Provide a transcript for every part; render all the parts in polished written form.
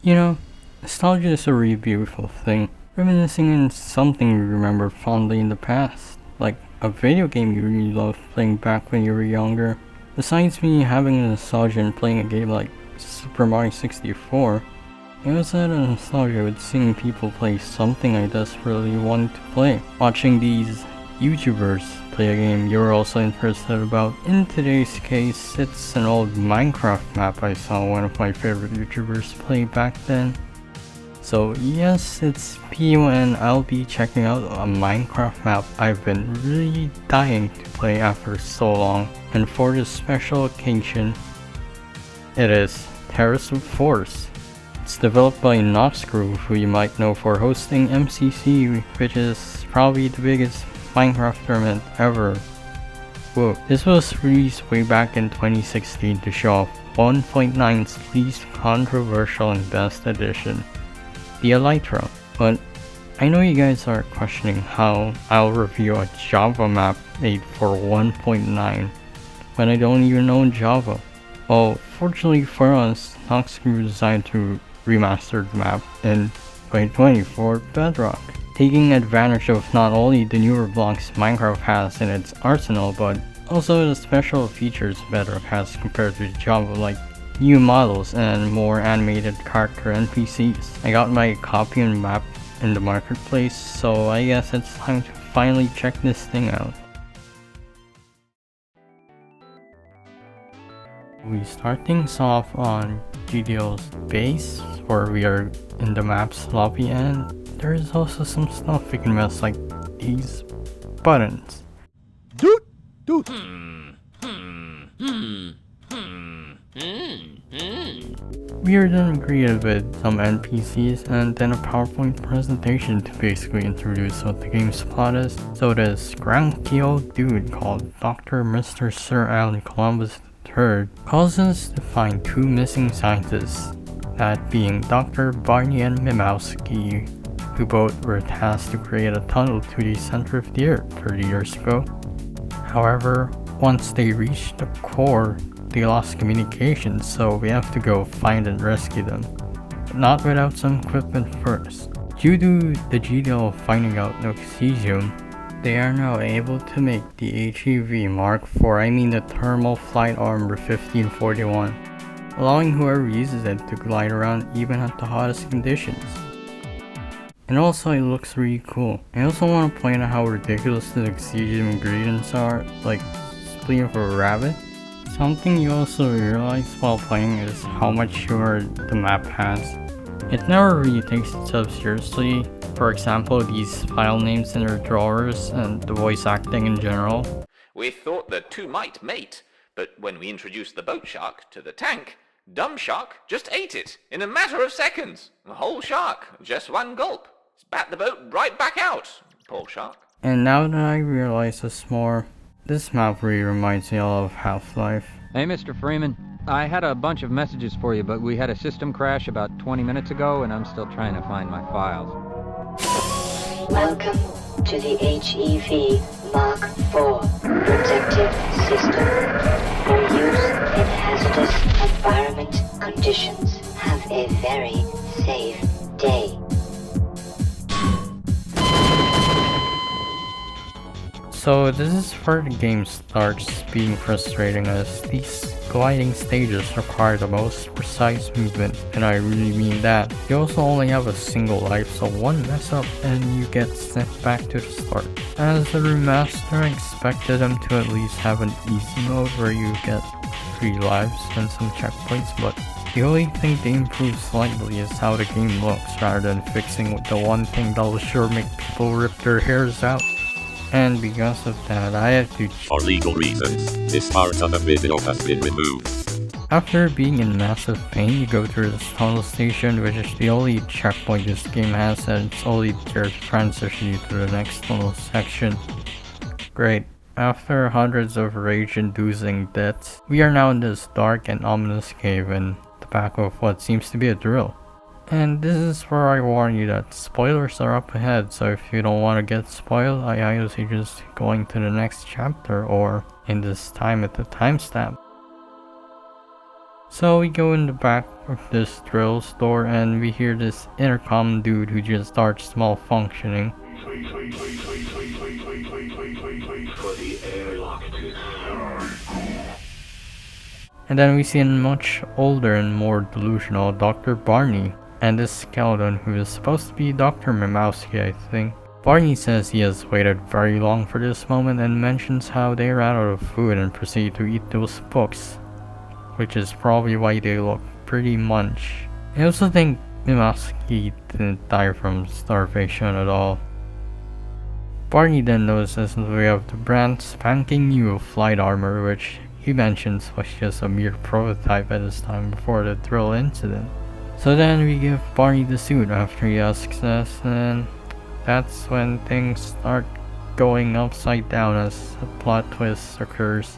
You know, nostalgia is a really beautiful thing. Reminiscing in something you remember fondly in the past, like a video game you really loved playing back when you were younger. Besides me having a nostalgia in playing a game like Super Mario 64, I also had a nostalgia with seeing people play something I desperately wanted to play. Watching these YouTubers play a game you're also interested about. In today's case, it's an old Minecraft map I saw one of my favorite YouTubers play back then. So yes, it's PewGun and I'll be checking out a Minecraft map I've been really dying to play after so long. And for this special occasion, it is Terra Swoop. It's developed by Nox Group, who you might know for hosting MCC, which is probably the biggest Minecraft tournament ever. Whoa. This was released way back in 2016 to show off 1.9's least controversial and best edition, the Elytra. But I know you guys are questioning how I'll review a Java map made for 1.9 when I don't even own Java. Well, fortunately for us, Nox Group decided to remaster the map in 2020 for Bedrock, taking advantage of not only the newer blocks Minecraft has in its arsenal, but also the special features Bedrock has compared to Java, like new models and more animated character NPCs. I got my copy and map in the marketplace, so I guess it's time to finally check this thing out. We start things off on G.D.L's base, where we are in the map's lobby, and there is also some stuff we can mess, like these buttons. Doot! Doot! We are then greeted with some NPCs and then a PowerPoint presentation to basically introduce what the game's plot is. So this cranky old dude called Dr. Mr. Sir Allen Columbus III calls us to find two missing scientists, that being Dr. Barney and Mimowski, who both were tasked to create a tunnel to the center of the Earth 30 years ago. However, once they reached the core, they lost communication, so we have to go find and rescue them. But not without some equipment first. Due to the G.D.L finding out Noxesium, they are now able to make the HEV Mark IV, the Thermal Flight Armor 1541, allowing whoever uses it to glide around even at the hottest conditions. And also it looks really cool. I also want to point out how ridiculous the Noxesium ingredients are, like spleen of a rabbit. Something you also realize while playing is how much humor the map has. It never really takes itself seriously. For example, these file names in their drawers and the voice acting in general. We thought the two might mate, but when we introduced the boat shark to the tank, Dumb Shark just ate it in a matter of seconds. A whole shark, just one gulp. Spat the boat right back out. Poor shark. And now that I realize this more, this map really reminds me a lot of Half-Life. Hey, Mr. Freeman. I had a bunch of messages for you, but we had a system crash about 20 minutes ago, and I'm still trying to find my files. Welcome to the HEV Mark IV Protected System. For use in hazardous environment conditions. Have a very safe day. So this is where the game starts being frustrating, as these gliding stages require the most precise movement, and I really mean that. You also only have a single life, so one mess up and you get sent back to the start. As a remaster, I expected them to at least have an easy mode where you get 3 lives and some checkpoints, but the only thing they improve slightly is how the game looks, rather than fixing the one thing that'll sure make people rip their hairs out. And because of that, I had to For legal reasons, this part of the video has been removed. After being in massive pain, you go through this tunnel station, which is the only checkpoint this game has, and it's only there to transition you to the next tunnel section. Great. After hundreds of rage-inducing deaths, we are now in this dark and ominous cave in the back of what seems to be a drill. And this is where I warn you that spoilers are up ahead, so if you don't want to get spoiled, I either suggest going to the next chapter or in this time at the timestamp. So we go in the back of this drill store and we hear this intercom dude who just starts malfunctioning. And then we see a much older and more delusional Dr. Barney and this skeleton who is supposed to be Dr. Mimowski, I think. Barney says he has waited very long for this moment and mentions how they ran out of food and proceed to eat those books, which is probably why they look pretty munch. I also think Mimowski didn't die from starvation at all. Barney then notices that we have the brand spanking new flight armor, which he mentions was just a mere prototype at this time before the drill incident. So then we give Barney the suit after he asks us, and that's when things start going upside down as a plot twist occurs.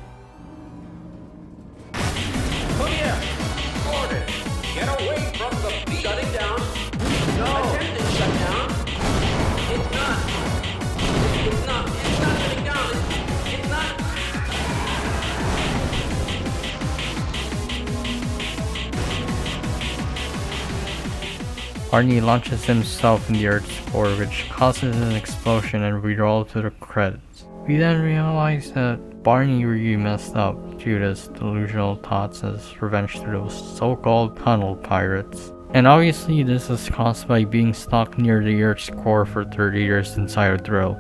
Barney launches himself in the Earth's core, which causes an explosion, and we roll to the credits. We then realize that Barney really messed up due to his delusional thoughts as revenge to those so-called tunnel pirates. And obviously this is caused by being stuck near the Earth's core for 30 years inside a drill.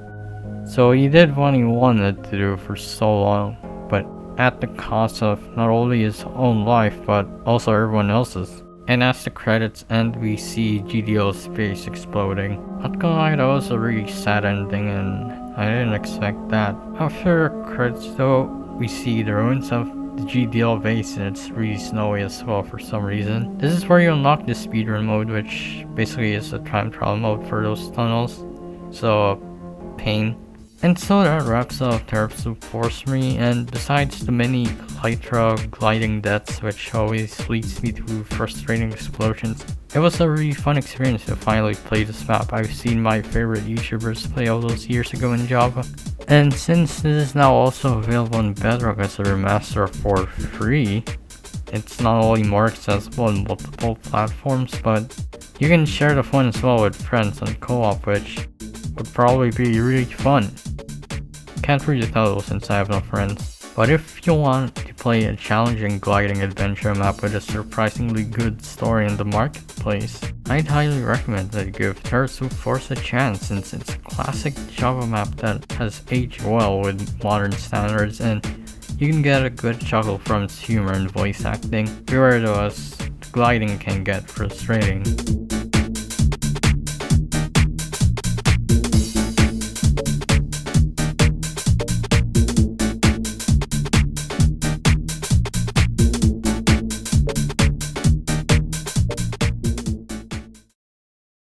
So he did what he wanted to do for so long, but at the cost of not only his own life but also everyone else's. And as the credits end, we see G.D.L's face exploding. Not gonna lie, that was a really sad ending and I didn't expect that. After credits though, we see the ruins of the G.D.L base and it's really snowy as well for some reason. This is where you unlock the speedrun mode, which basically is a time trial mode for those tunnels. So, pain. And so that wraps up Terra Swoop Force me, and besides the many Elytra gliding deaths which always leads me to frustrating explosions, it was a really fun experience to finally play this map. I've seen my favorite YouTubers play all those years ago in Java, and since this is now also available on Bedrock as a remaster for free, it's not only more accessible on multiple platforms, but you can share the fun as well with friends on co-op, which would probably be really fun. Can't really tell since I have no friends. But if you want to play a challenging gliding adventure map with a surprisingly good story in the marketplace, I'd highly recommend that you give Terra Swoop Force a chance, since it's a classic Java map that has aged well with modern standards, and you can get a good chuckle from its humor and voice acting. Beware though, as the gliding can get frustrating.